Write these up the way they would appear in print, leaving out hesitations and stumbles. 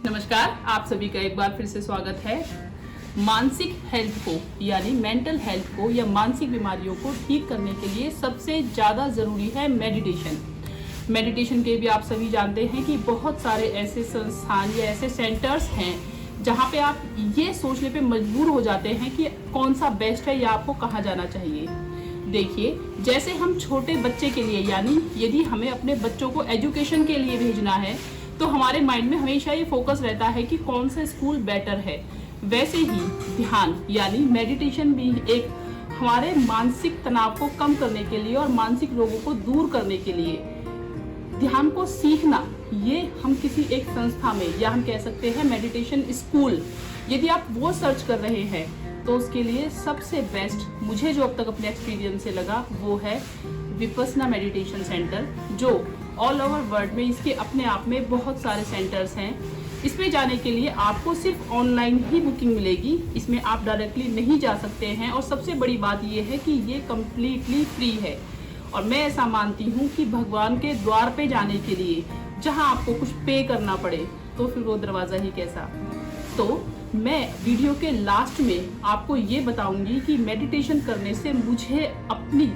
नमस्कार, आप सभी का एक बार फिर से स्वागत है। मानसिक हेल्थ को यानी मेंटल हेल्थ को या मानसिक बीमारियों को ठीक करने के लिए सबसे ज़्यादा ज़रूरी है मेडिटेशन। मेडिटेशन के भी आप सभी जानते हैं कि बहुत सारे ऐसे संस्थान या ऐसे सेंटर्स हैं जहाँ पे आप ये सोचने पे मजबूर हो जाते हैं कि कौन सा बेस्ट है या आपको कहाँ जाना चाहिए। देखिए, जैसे हम छोटे बच्चे के लिए यानी यदि हमें अपने बच्चों को एजुकेशन के लिए भेजना है तो हमारे माइंड में हमेशा ये फोकस रहता है कि कौन सा स्कूल बेटर है। वैसे ही ध्यान यानी मेडिटेशन भी एक हमारे मानसिक तनाव को कम करने के लिए और मानसिक रोगों को दूर करने के लिए ध्यान को सीखना, ये हम किसी एक संस्था में या हम कह सकते हैं मेडिटेशन स्कूल, यदि आप वो सर्च कर रहे हैं तो उसके लिए सबसे बेस्ट मुझे जो अब तक अपने एक्सपीरियंस से लगा वो है विपस्सना मेडिटेशन सेंटर, जो ऑल ओवर वर्ल्ड में इसके अपने आप में बहुत सारे सेंटर्स हैं। इसमें जाने के लिए आपको सिर्फ ऑनलाइन ही बुकिंग मिलेगी, इसमें आप डायरेक्टली नहीं जा सकते हैं। और सबसे बड़ी बात यह है कि ये कम्प्लीटली फ्री है। और मैं ऐसा मानती हूँ कि भगवान के द्वार पे जाने के लिए जहाँ आपको कुछ पे करना पड़े तो फिर वो दरवाज़ा ही कैसा। तो मैं वीडियो के लास्ट में आपको ये बताऊंगी कि मेडिटेशन करने से मुझे अपनी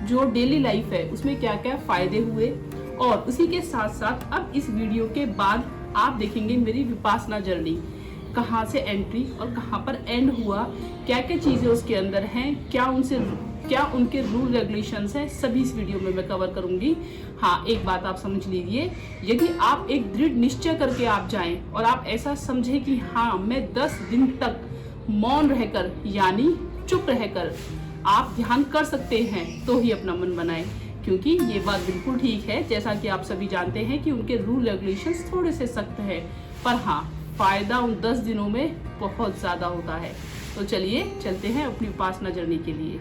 जो डेली लाइफ है उसमें क्या क्या फ़ायदे हुए, और उसी के साथ साथ अब इस वीडियो के बाद आप देखेंगे मेरी विपासना जर्नी कहाँ से एंट्री और कहाँ पर एंड हुआ, क्या क्या चीज़ें उसके अंदर हैं, क्या उनके रूल रेगुलेशंस हैं, सभी इस वीडियो में मैं कवर करूंगी। हाँ, एक बात आप समझ लीजिए, यदि आप एक दृढ़ निश्चय करके आप जाएं और आप ऐसा समझें कि हाँ मैं 10 दिन तक मौन रहकर यानी चुप रहकर आप ध्यान कर सकते हैं, तो ही अपना मन बनाएं। क्योंकि ये बात बिल्कुल ठीक है, जैसा कि आप सभी जानते हैं कि उनके रूल रेगुलेशंस थोड़े से सख्त हैं, पर हाँ फ़ायदा उन 10 दिनों में बहुत ज़्यादा होता है। तो चलिए चलते हैं अपनी उपासना जर्नी के लिए।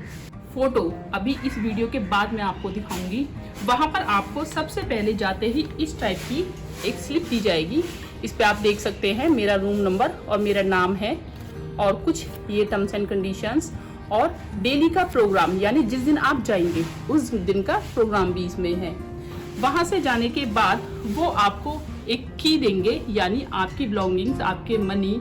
फोटो अभी इस वीडियो के बाद मैं आपको दिखाऊंगी। वहाँ पर आपको सबसे पहले जाते ही इस टाइप की एक स्लिप दी जाएगी। इस पर आप देख सकते हैं मेरा रूम नंबर और मेरा नाम है, और कुछ ये टर्म्स एंड कंडीशंस और डेली का प्रोग्राम यानी जिस दिन आप जाएंगे उस दिन का प्रोग्राम भी इसमें है। वहाँ से जाने के बाद वो आपको एक की देंगे, यानी आपकी बिलोंगिंग्स, आपके मनी,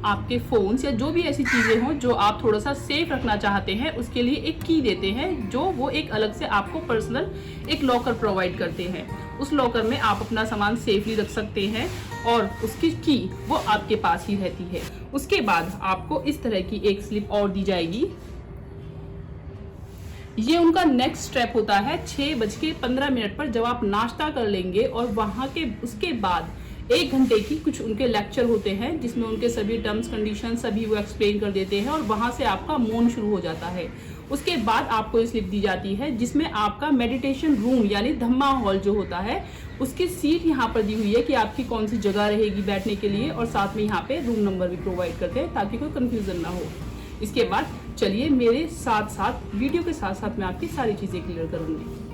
आपके फ़ोन्स या जो भी ऐसी चीज़ें हों जो आप थोड़ा सा सेफ रखना चाहते हैं उसके लिए एक की देते हैं, जो वो एक अलग से आपको पर्सनल एक लॉकर प्रोवाइड करते हैं। उस लॉकर में आप अपना सामान सेफली रख सकते हैं और उसकी की वो आपके पास ही रहती है। उसके बाद आपको इस तरह की एक स्लिप और दी जाएगी। ये उनका नेक्स्ट स्टेप होता है 6:15 पर, जब आप नाश्ता कर लेंगे और वहाँ के उसके बाद 1 घंटे की कुछ उनके लेक्चर होते हैं जिसमें उनके सभी टर्म्स कंडीशन सभी वो एक्सप्लेन कर देते हैं और वहाँ से आपका मौन शुरू हो जाता है। उसके बाद आपको ये स्लिप दी जाती है जिसमें आपका मेडिटेशन रूम यानी धम्मा हॉल जो होता है उसकी सीट यहाँ पर दी हुई है कि आपकी कौन सी जगह रहेगी बैठने के लिए, और साथ में यहाँ पे रूम नंबर भी प्रोवाइड करते हैं ताकि कोई कंफ्यूजन ना हो। इसके बाद चलिए मेरे साथ साथ वीडियो के साथ साथ मैं आपकी सारी चीज़ें क्लियर करूँगी।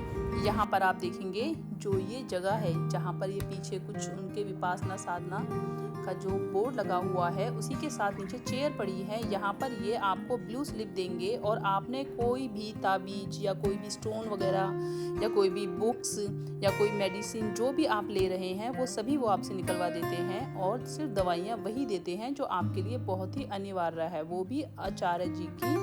यहाँ पर आप देखेंगे जो ये जगह है जहाँ पर ये पीछे कुछ उनके विपासना साधना का जो बोर्ड लगा हुआ है उसी के साथ नीचे चेयर पड़ी है। यहाँ पर ये आपको ब्लू स्लिप देंगे और आपने कोई भी ताबीज या कोई भी स्टोन वगैरह या कोई भी बुक्स या कोई मेडिसिन जो भी आप ले रहे हैं वो सभी वो आपसे निकलवा देते हैं, और सिर्फ दवाइयाँ वही देते हैं जो आपके लिए बहुत ही अनिवार्य है, वो भी आचार्य जी की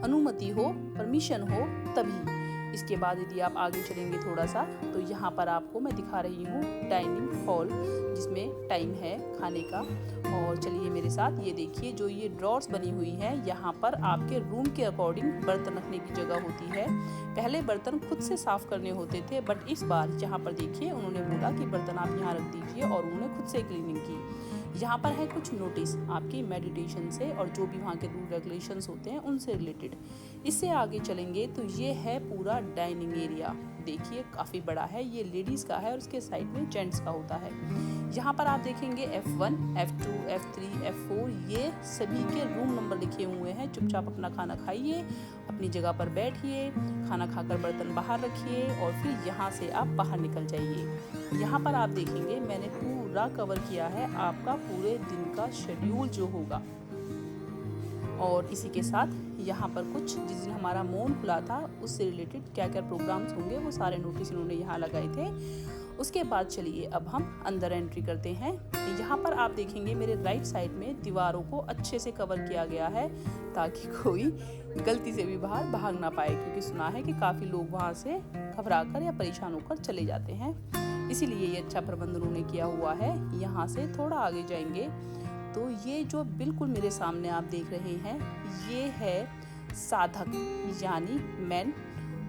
अनुमति हो, परमिशन हो तभी। इसके बाद यदि आप आगे चलेंगे थोड़ा सा तो यहाँ पर आपको मैं दिखा रही हूँ डाइनिंग हॉल जिसमें टाइम है खाने का। और चलिए मेरे साथ, ये देखिए जो ये ड्रॉर्स बनी हुई है, यहाँ पर आपके रूम के अकॉर्डिंग बर्तन रखने की जगह होती है। पहले बर्तन खुद से साफ करने होते थे, बट इस बार यहाँ पर देखिए उन्होंने बोला कि बर्तन आप यहाँ रख दीजिए, और उन्होंने खुद से क्लीनिंग की। यहाँ पर है कुछ नोटिस आपकी मेडिटेशन से और जो भी वहाँ के रूल रेगुलेशंस होते हैं उनसे रिलेटेड। इससे आगे चलेंगे तो ये है पूरा डाइनिंग एरिया, देखिए काफ़ी बड़ा है, ये लेडीज़ का है और उसके साइड में जेंट्स का होता है। यहाँ पर आप देखेंगे F1, F2, F3, F4 ये सभी के रूम नंबर लिखे हुए हैं। चुपचाप अपना खाना खाइए, अपनी जगह पर बैठिए, खाना खाकर बर्तन बाहर रखिए और फिर यहाँ से आप बाहर निकल जाइए। यहाँ पर आप देखेंगे मैंने पूरा कवर किया है आपका पूरे दिन का शेड्यूल जो होगा, और इसी के साथ यहाँ पर कुछ जिस दिन हमारा मौन खुला था उससे रिलेटेड क्या क्या प्रोग्राम्स होंगे वो सारे नोटिस इन्होंने यहाँ लगाए थे। उसके बाद चलिए अब हम अंदर एंट्री करते हैं। यहाँ पर आप देखेंगे मेरे राइट साइड में दीवारों को अच्छे से कवर किया गया है ताकि कोई गलती से भी बाहर भाग ना पाए, क्योंकि सुना है कि काफ़ी लोग वहाँ से घबराकर या परेशान होकर चले जाते हैं, इसीलिए ये अच्छा प्रबंध उन्होंने किया हुआ है। यहाँ से थोड़ा आगे जाएंगे तो ये जो बिल्कुल मेरे सामने आप देख रहे हैं ये है साधक यानी मैन,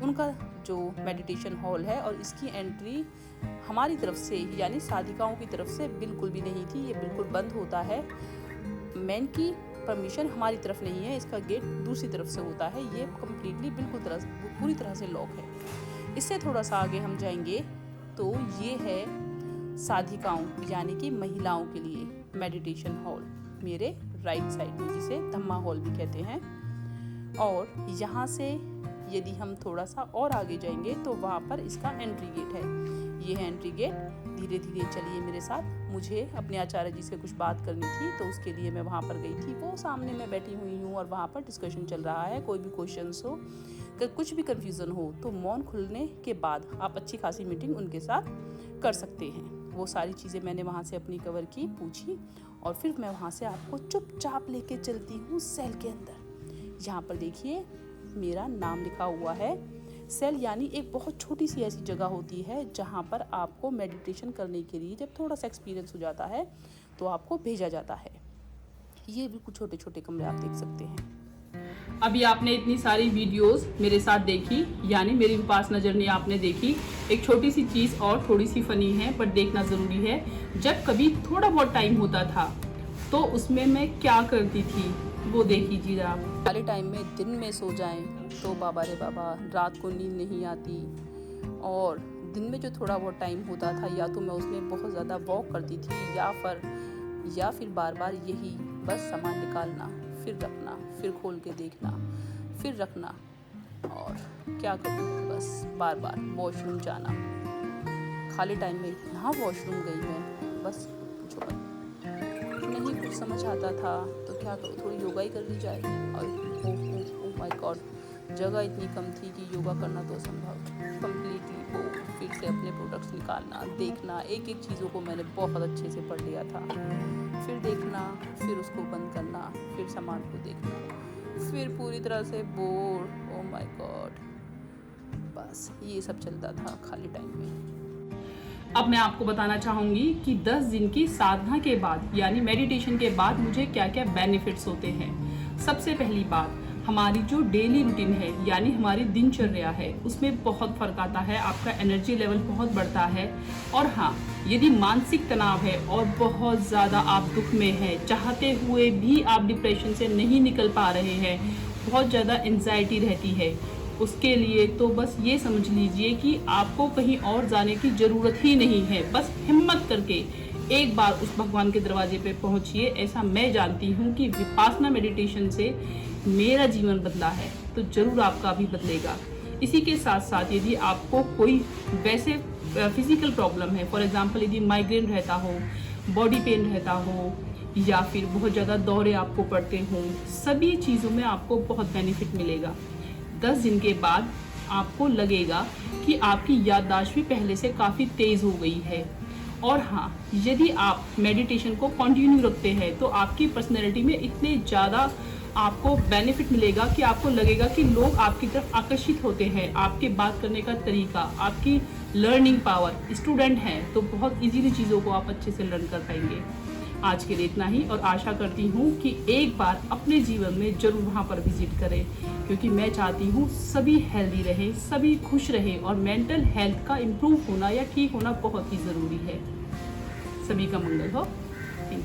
उनका जो मेडिटेशन हॉल है, और इसकी एंट्री हमारी तरफ से यानी साधिकाओं की तरफ से बिल्कुल भी नहीं थी। ये बिल्कुल बंद होता है, मैन की परमिशन हमारी तरफ नहीं है, इसका गेट दूसरी तरफ से होता है। ये कम्प्लीटली बिल्कुल पूरी तरह से लॉक है। इससे थोड़ा सा आगे हम जाएंगे तो ये है साधिकाओं यानी कि महिलाओं के लिए मेडिटेशन हॉल मेरे राइट साइड में, जिसे धम्मा हॉल भी कहते हैं। और यहाँ से यदि हम थोड़ा सा और आगे जाएंगे तो वहाँ पर इसका एंट्री गेट है। ये है एंट्री गेट। धीरे धीरे चलिए मेरे साथ। मुझे अपने आचार्य जी से कुछ बात करनी थी तो उसके लिए मैं वहाँ पर गई थी। वो सामने मैं बैठी हुई हूँ और वहाँ पर डिस्कशन चल रहा है। कोई भी क्वेश्चंस हो, कुछ भी कन्फ्यूज़न हो तो मौन खुलने के बाद आप अच्छी खासी मीटिंग उनके साथ कर सकते हैं। वो सारी चीज़ें मैंने वहाँ से अपनी कवर की, पूछी, और फिर मैं वहाँ से आपको चुपचाप लेके चलती हूँ सेल के अंदर। यहाँ पर देखिए मेरा नाम लिखा हुआ है। सेल यानी एक बहुत छोटी सी ऐसी जगह होती है जहाँ पर आपको मेडिटेशन करने के लिए जब थोड़ा सा एक्सपीरियंस हो जाता है तो आपको भेजा जाता है। ये बिल्कुल छोटे छोटे कमरे आप देख सकते हैं। अभी आपने इतनी सारी वीडियोस मेरे साथ देखी, यानी मेरी विपासना जर्नी आपने देखी। एक छोटी सी चीज़ और थोड़ी सी फनी है पर देखना ज़रूरी है। जब कभी थोड़ा बहुत टाइम होता था तो उसमें मैं क्या करती थी वो देख लीजिए आप। खाली टाइम में दिन में सो जाएं तो बाबा रे बाबा, रात को नींद नहीं आती। और दिन में जो थोड़ा बहुत टाइम होता था या तो मैं उसमें बहुत ज़्यादा वॉक करती थी या फिर बार बार यही बस सामान निकालना, फिर रखना, फिर खोल के देखना, फिर रखना, और क्या करूँ बस बार बार वॉशरूम जाना। खाली टाइम में इतना वॉशरूम गई मैं, बस पूछो मत। नहीं कुछ समझ आता था तो क्या करूँ, थोड़ी योगा ही कर ली जाए। और ओह माय गॉड, जगह इतनी कम थी कि योगा करना तो असंभव। कम्प्लीटली वो फिर से अपने प्रोडक्ट्स निकालना, देखना, एक एक चीज़ों को मैंने बहुत अच्छे से पढ़ लिया था। फिर देखना, फिर उसको बंद करना, फिर सामान को देखना, फिर पूरी तरह से बोर। ओह माय गॉड, बस ये सब चलता था खाली टाइम में। अब मैं आपको बताना चाहूँगी कि 10 दिन की साधना के बाद यानी मेडिटेशन के बाद मुझे क्या क्या बेनिफिट्स होते हैं। सबसे पहली बात, हमारी जो डेली रूटीन है यानी हमारी दिनचर्या है उसमें बहुत फ़र्क आता है। आपका एनर्जी लेवल बहुत बढ़ता है। और हाँ, यदि मानसिक तनाव है और बहुत ज़्यादा आप दुख में हैं, चाहते हुए भी आप डिप्रेशन से नहीं निकल पा रहे हैं, बहुत ज़्यादा एंजाइटी रहती है, उसके लिए तो बस ये समझ लीजिए कि आपको कहीं और जाने की ज़रूरत ही नहीं है। बस हिम्मत करके एक बार उस भगवान के दरवाजे पे पहुंचिए। ऐसा मैं जानती हूँ कि विपासना मेडिटेशन से मेरा जीवन बदला है, तो ज़रूर आपका भी बदलेगा। इसी के साथ साथ यदि आपको कोई वैसे फिजिकल प्रॉब्लम है, फॉर एग्जांपल यदि माइग्रेन रहता हो, बॉडी पेन रहता हो, या फिर बहुत ज़्यादा दौरे आपको पड़ते हों, सभी चीज़ों में आपको बहुत बेनिफिट मिलेगा। 10 दिन के बाद आपको लगेगा कि आपकी याददाश्त भी पहले से काफ़ी तेज़ हो गई है। और हाँ, यदि आप मेडिटेशन को कंटिन्यू रखते हैं तो आपकी पर्सनैलिटी में इतने ज़्यादा आपको बेनिफिट मिलेगा कि आपको लगेगा कि लोग आपकी तरफ आकर्षित होते हैं। आपके बात करने का तरीका, आपकी लर्निंग पावर, स्टूडेंट हैं तो बहुत इजीली चीज़ों को आप अच्छे से लर्न कर पाएंगे। आज के लिए इतना ही, और आशा करती हूँ कि एक बार अपने जीवन में ज़रूर वहाँ पर विजिट करें, क्योंकि मैं चाहती हूँ सभी हेल्दी रहें, सभी खुश रहें, और मेंटल हेल्थ का इम्प्रूव होना या ठीक होना बहुत ही ज़रूरी है। सभी का मंगल हो। Thank you.